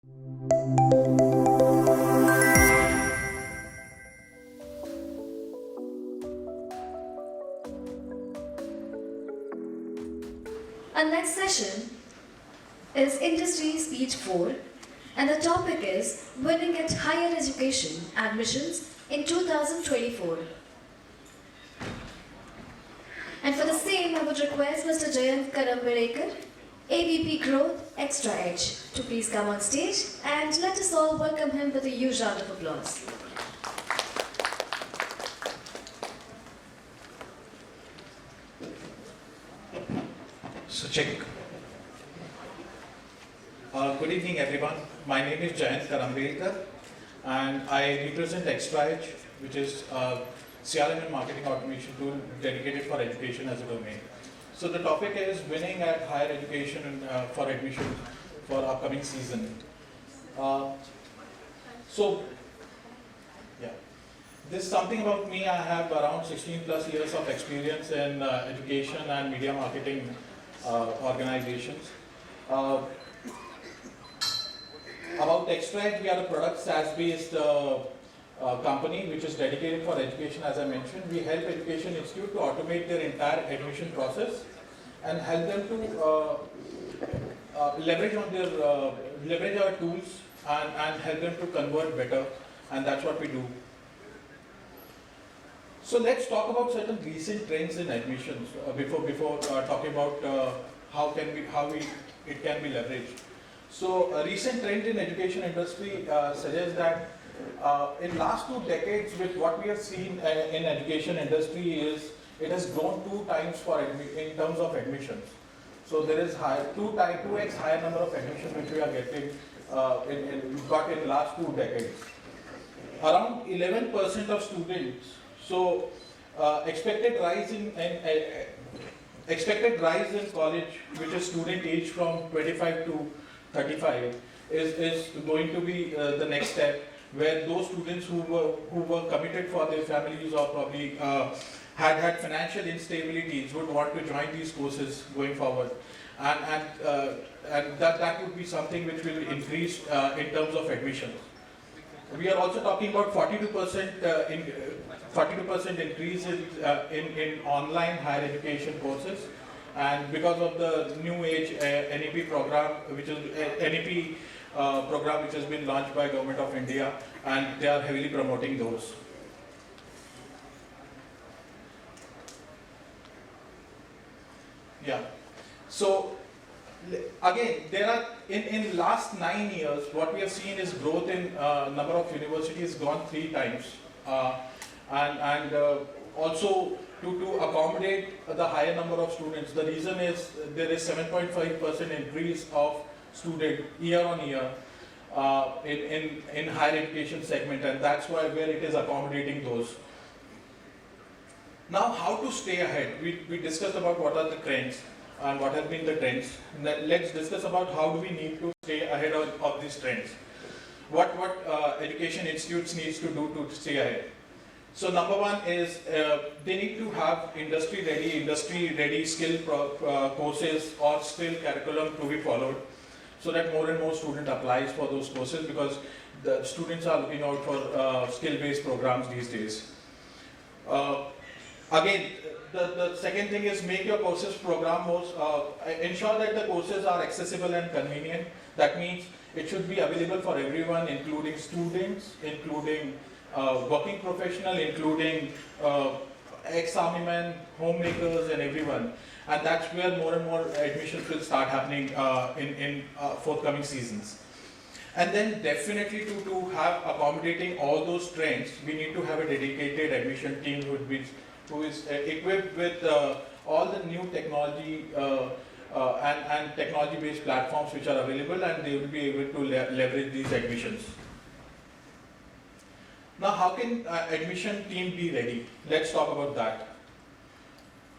Our next session is Industry Speech 4, and the topic is Winning at Higher Education Admissions in 2024. And for the same, I would request Mr. Jayant Karambelkar, AVP Growth, ExtraaEdge, to please come on stage, and let us all welcome him with a huge round of applause. So check. Good evening, everyone. My name is Jayant Karambelkar, and I represent ExtraaEdge, which is a CRM and marketing automation tool dedicated for education as a domain. So the topic is winning at higher education for admission for upcoming season. This is something about me. I have around 16 plus years of experience in education and media marketing organizations. About ExtraaEdge, we are a product SaaS-based company which is dedicated for education. As I mentioned, we help education institute to automate their entire admission process and help them to leverage our tools and help them to convert better, and that's what we do. So let's talk about certain recent trends in admissions before talking about how it can be leveraged. So a recent trend in education industry suggests that in last 2 decades, with what we have seen in education industry is it has grown 2 times in terms of admissions. So there is 2x higher number of admissions which we are getting in last 2 decades. Around 11% of students. So expected rise in college, which is student age from 25 to 35, is going to be the next step, where those students who were committed for their families or probably had financial instabilities would want to join these courses going forward, and that would be something which will increase in terms of admissions. We are also talking about 42% increase in online higher education courses, and because of the new age NEP program, which is NEP program which has been launched by Government of India, and they are heavily promoting those. Yeah. So again, there are in last 9 years, what we have seen is growth in number of universities gone 3 times, and also to accommodate the higher number of students. The reason is there is 7.5% increase of student year on year in higher education segment, and that's why where it is accommodating those. Now, how to stay ahead? We discussed about what are the trends and what have been the trends. Let's discuss about how do we need to stay ahead of these trends. What education institutes needs to do to stay ahead. So number one is they need to have industry ready skill courses or skill curriculum to be followed, so that more and more student applies for those courses, because the students are looking out for skill-based programs these days. Again, the second thing is make your courses program more, ensure that the courses are accessible and convenient. That means it should be available for everyone, including students, including working professional, including ex-army men, homemakers, and everyone. And that's where more and more admissions will start happening in forthcoming seasons. And then definitely to have accommodating all those trends, we need to have a dedicated admission team who is equipped with all the new technology and technology-based platforms which are available, and they will be able to leverage these admissions. Now, how can admission team be ready? Let's talk about that.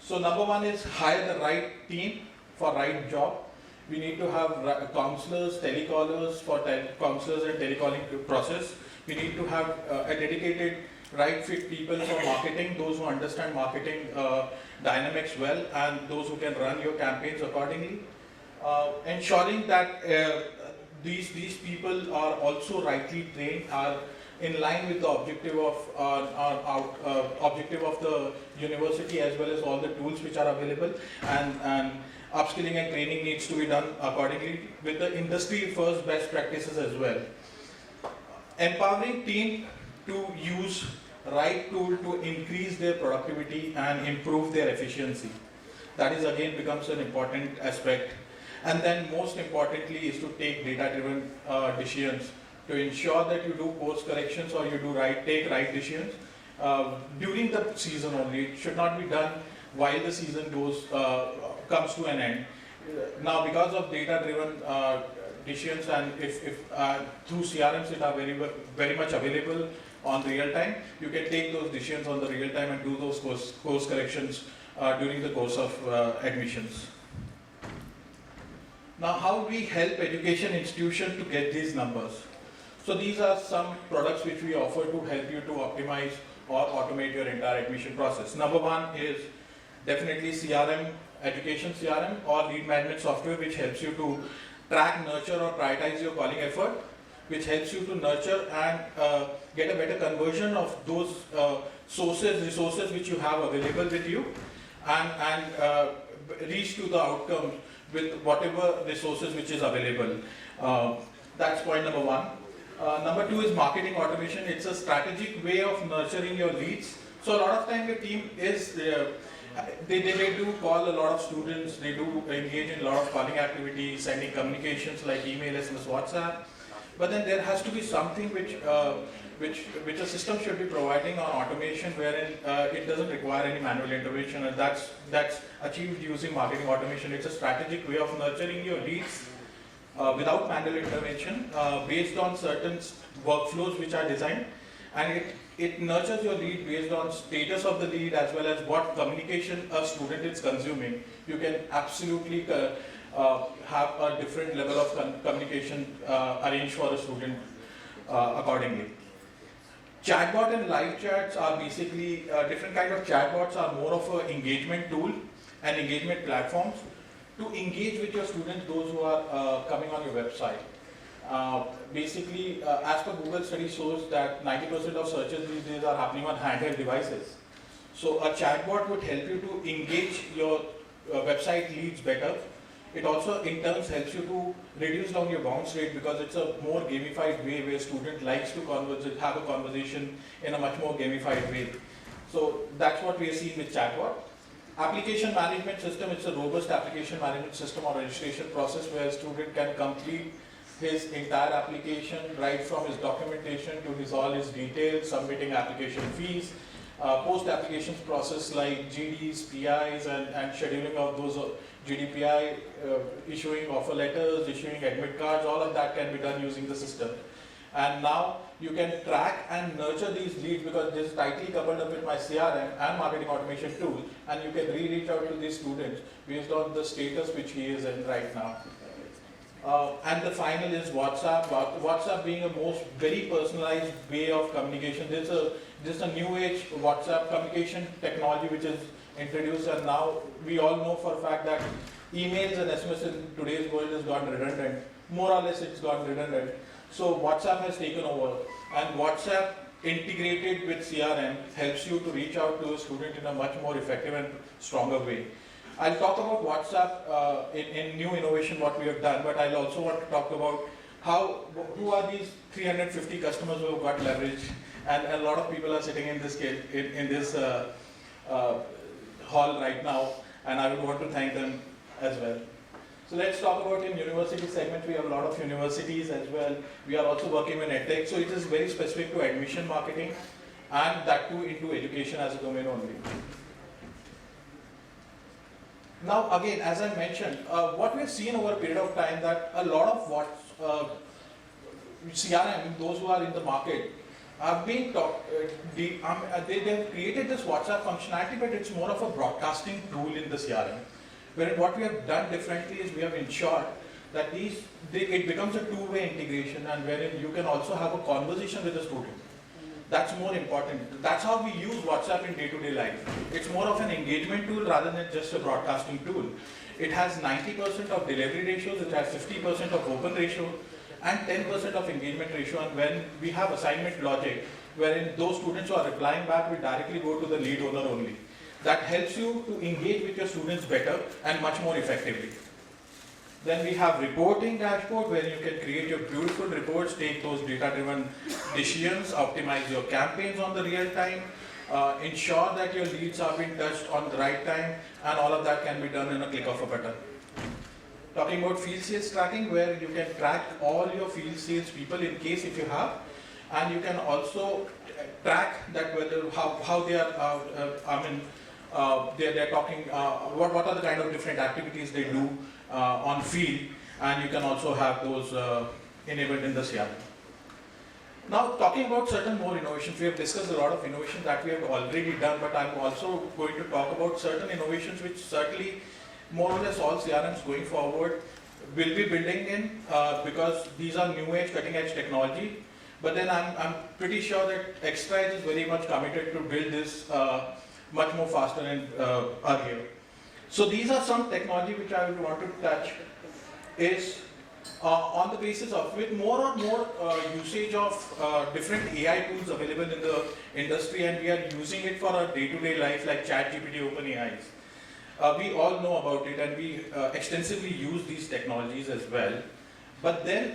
So number one is hire the right team for right job. We need to have counselors, telecallers for counselors and telecalling process. We need to have a dedicated right fit people for marketing, those who understand marketing dynamics well, and those who can run your campaigns accordingly. Ensuring that these people are also rightly trained, are in line with the objective of the university as well as all the tools which are available, and upskilling and training needs to be done accordingly with the industry first best practices as well. Empowering team to use right tool to increase their productivity and improve their efficiency. That is again becomes an important aspect. And then most importantly is to take data-driven decisions to ensure that you do course corrections or you do take right decisions during the season only. It should not be done while the season comes to an end. Now because of data-driven decisions, and if through CRMs that are very much available on real time, you can take those decisions on the real time and do those course corrections during the course of admissions. Now, how do we help education institutions to get these numbers? So these are some products which we offer to help you to optimize or automate your entire admission process. Number one is definitely CRM, education CRM or lead management software, which helps you to track, nurture or prioritize your calling effort, which helps you to nurture and get a better conversion of those resources which you have available with you, and reach to the outcomes with whatever resources which is available. That's point number one. Number two is marketing automation. It's a strategic way of nurturing your leads. So a lot of time your team is, they do call a lot of students, they do engage in a lot of calling activities, sending communications like email, SMS, WhatsApp. But then there has to be something which a system should be providing on automation wherein it doesn't require any manual intervention, and that's achieved using marketing automation. It's a strategic way of nurturing your leads without manual intervention based on certain workflows which are designed, and it nurtures your lead based on status of the lead as well as what communication a student is consuming. You can absolutely have a different level of communication arranged for a student accordingly. Chatbot and live chats are basically different kind of chatbots are more of an engagement tool and engagement platforms to engage with your students, those who are coming on your website. Basically, as per Google study shows that 90% of searches these days are happening on handheld devices. So a chatbot would help you to engage your website leads better. It also in turn helps you to reduce down your bounce rate because it's a more gamified way where student likes to have a conversation in a much more gamified way. So that's what we are seeing with chatbot. Application management system, it's a robust application management system or registration process where a student can complete his entire application right from his documentation to all his details, submitting application fees, post-applications process like GDs, PIs and scheduling of those GDPI, issuing offer letters, issuing admit cards, all of that can be done using the system. And now you can track and nurture these leads because this is tightly coupled up with my CRM and marketing automation tool, and you can reach out to these students based on the status which he is in right now. And the final is WhatsApp. WhatsApp being a very personalized way of communication. This is a new age WhatsApp communication technology which is introduced, and now we all know for a fact that emails and SMS in today's world has gone redundant. More or less it's gone redundant. So WhatsApp has taken over, and WhatsApp integrated with CRM helps you to reach out to a student in a much more effective and stronger way. I'll talk about WhatsApp in new innovation what we have done, but I'll also want to talk about who are these 350 customers who have got leverage, and a lot of people are sitting in this hall right now, and I would want to thank them as well. So let's talk about in university segment. We have a lot of universities as well. We are also working with EdTech, so it is very specific to admission marketing, and that too into education as a domain only. Now again, as I mentioned, what we've seen over a period of time that a lot of CRM, those who are in the market, have been they have created this WhatsApp functionality, but it's more of a broadcasting tool in the CRM. Wherein what we have done differently is we have ensured that it becomes a two-way integration, and wherein you can also have a conversation with the student. That's more important. That's how we use WhatsApp in day-to-day life. It's more of an engagement tool rather than just a broadcasting tool. It has 90% of delivery ratios, it has 50% of open ratio, and 10% of engagement ratio. And when we have assignment logic, wherein those students who are replying back will directly go to the lead owner only. That helps you to engage with your students better and much more effectively. Then we have reporting dashboard, where you can create your beautiful reports, take those data-driven decisions, optimize your campaigns on the real time, ensure that your leads are being touched on the right time, and all of that can be done in a click of a button. Talking about field sales tracking, where you can track all your field sales people in case if you have, and you can also track that whether how they are, they're talking, what are the kind of different activities they do on field, and you can also have those enabled in the CRM. Now, talking about certain more innovations, we have discussed a lot of innovations that we have already done, but I'm also going to talk about certain innovations which certainly more or less all CRMs going forward will be building in, because these are new age, cutting edge technology. But then I'm pretty sure that ExtraaEdge is very much committed to build this much more faster and earlier. So these are some technology which I would want to touch is on the basis of with more and more usage of different AI tools available in the industry, and we are using it for our day-to-day life like ChatGPT, OpenAIs. We all know about it, and we extensively use these technologies as well. But then,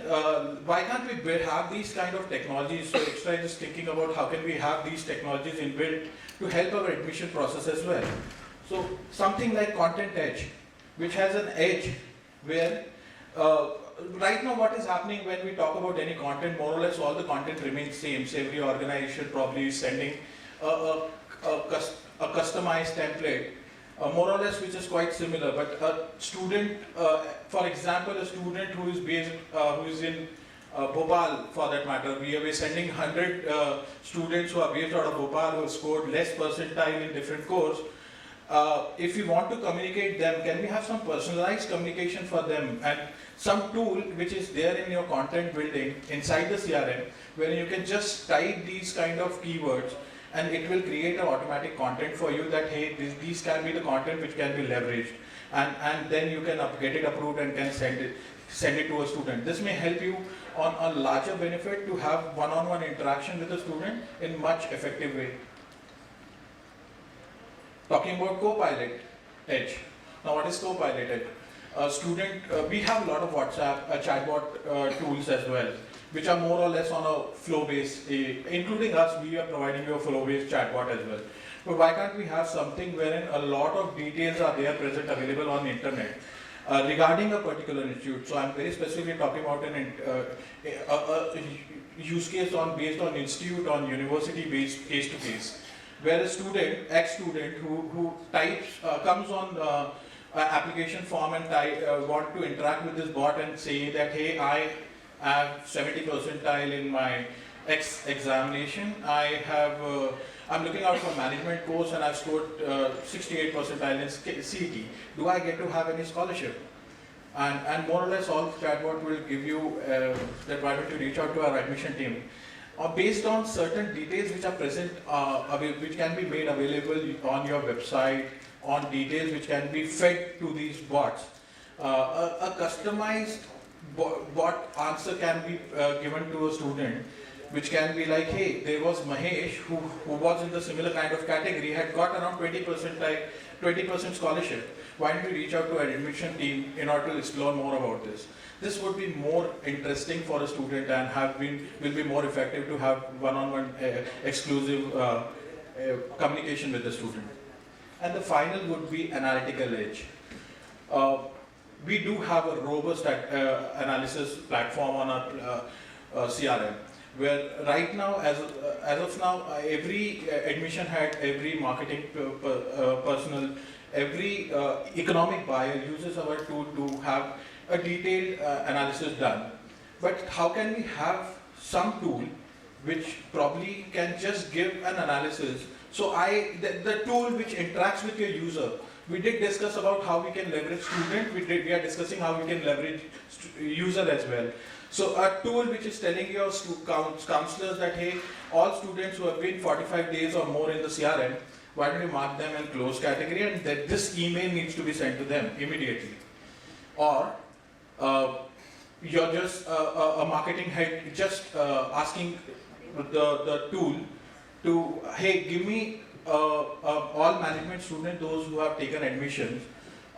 why can't we have these kind of technologies? So ExtraaEdge is thinking about how can we have these technologies inbuilt to help our admission process as well. So something like Content Edge, which has an edge where right now what is happening when we talk about any content, more or less all the content remains same. So every organization probably is sending a customized template, more or less, which is quite similar. But a student, for example, a student who is based, who is in Bhopal, for that matter, we are sending 100 students who are based out of Bhopal who have scored less percentile in different course. If we want to communicate them, can we have some personalized communication for them, and some tool which is there in your content building inside the CRM, where you can just type these kind of keywords and it will create an automatic content for you that hey, these can be the content which can be leveraged, and then you can get it approved and can send it to a student. This may help you on a larger benefit to have one-on-one interaction with the student in much effective way. Talking about Copilot Edge. Now, what is Copilot Edge? We have a lot of WhatsApp chatbot tools as well, which are more or less on a flow-based, including us, we are providing you a flow-based chatbot as well. But why can't we have something wherein a lot of details are there present available on the internet regarding a particular institute? So I'm very specifically talking about a use case based on institute, on university-based case-to-case, where a student, ex-student who types, comes on application form and want to interact with this bot and say that, hey, I have 70 percentile in my X examination. I'm looking out for management course and I've scored 68 percentile in CET. Do I get to have any scholarship? And more or less all chatbot will give you that why don't you reach out to our admission team. Based on certain details which are present, which can be made available on your website, on details which can be fed to these bots. A customized bot answer can be given to a student, which can be like, hey, there was Mahesh who was in the similar kind of category, had got around 20% scholarship. Why don't you reach out to our admission team in order to explore more about this? This would be more interesting for a student and will be more effective to have one-on-one exclusive communication with the student. And the final would be analytical edge. We do have a robust analysis platform on our CRM, where right now, as of now, every admission head, every marketing personnel, every economic buyer uses our tool to have a detailed analysis done. But how can we have some tool which probably can just give an analysis? So the tool which interacts with your user, we did discuss about how we can leverage student, we are discussing how we can leverage user as well. So a tool which is telling your counselors that, hey, all students who have been 45 days or more in the CRM, why don't you mark them in closed category, and that this email needs to be sent to them immediately. Or you're just a marketing head, just asking the tool to, hey, give me all management students, those who have taken admissions,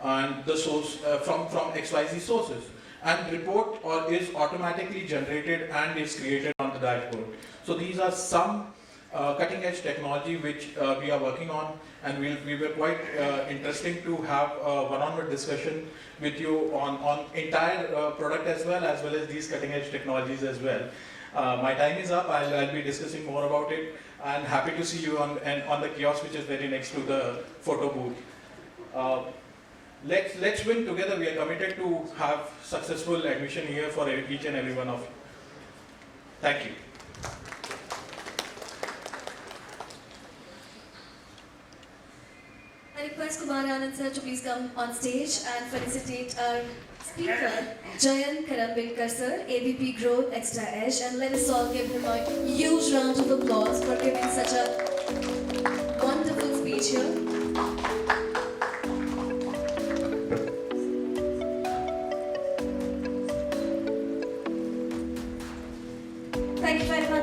and the source from XYZ sources. And report is automatically generated and is created on the dashboard. So these are some cutting edge technology which we are working on, and we were quite interesting to have a one-on-one discussion with you on entire product as well as these cutting edge technologies as well. My time is up. I'll be discussing more about it, and happy to see you on the kiosk which is very next to the photo booth. Let's win together. We are committed to have successful admission here for each and every one of you. Thank you. I request Kumar Anand sir to please come on stage and felicitate our speaker, Jayant Karambelkar sir, AVP Growth ExtraaEdge, and let us all give him a huge round of applause for giving such a wonderful speech here. Thank you very much.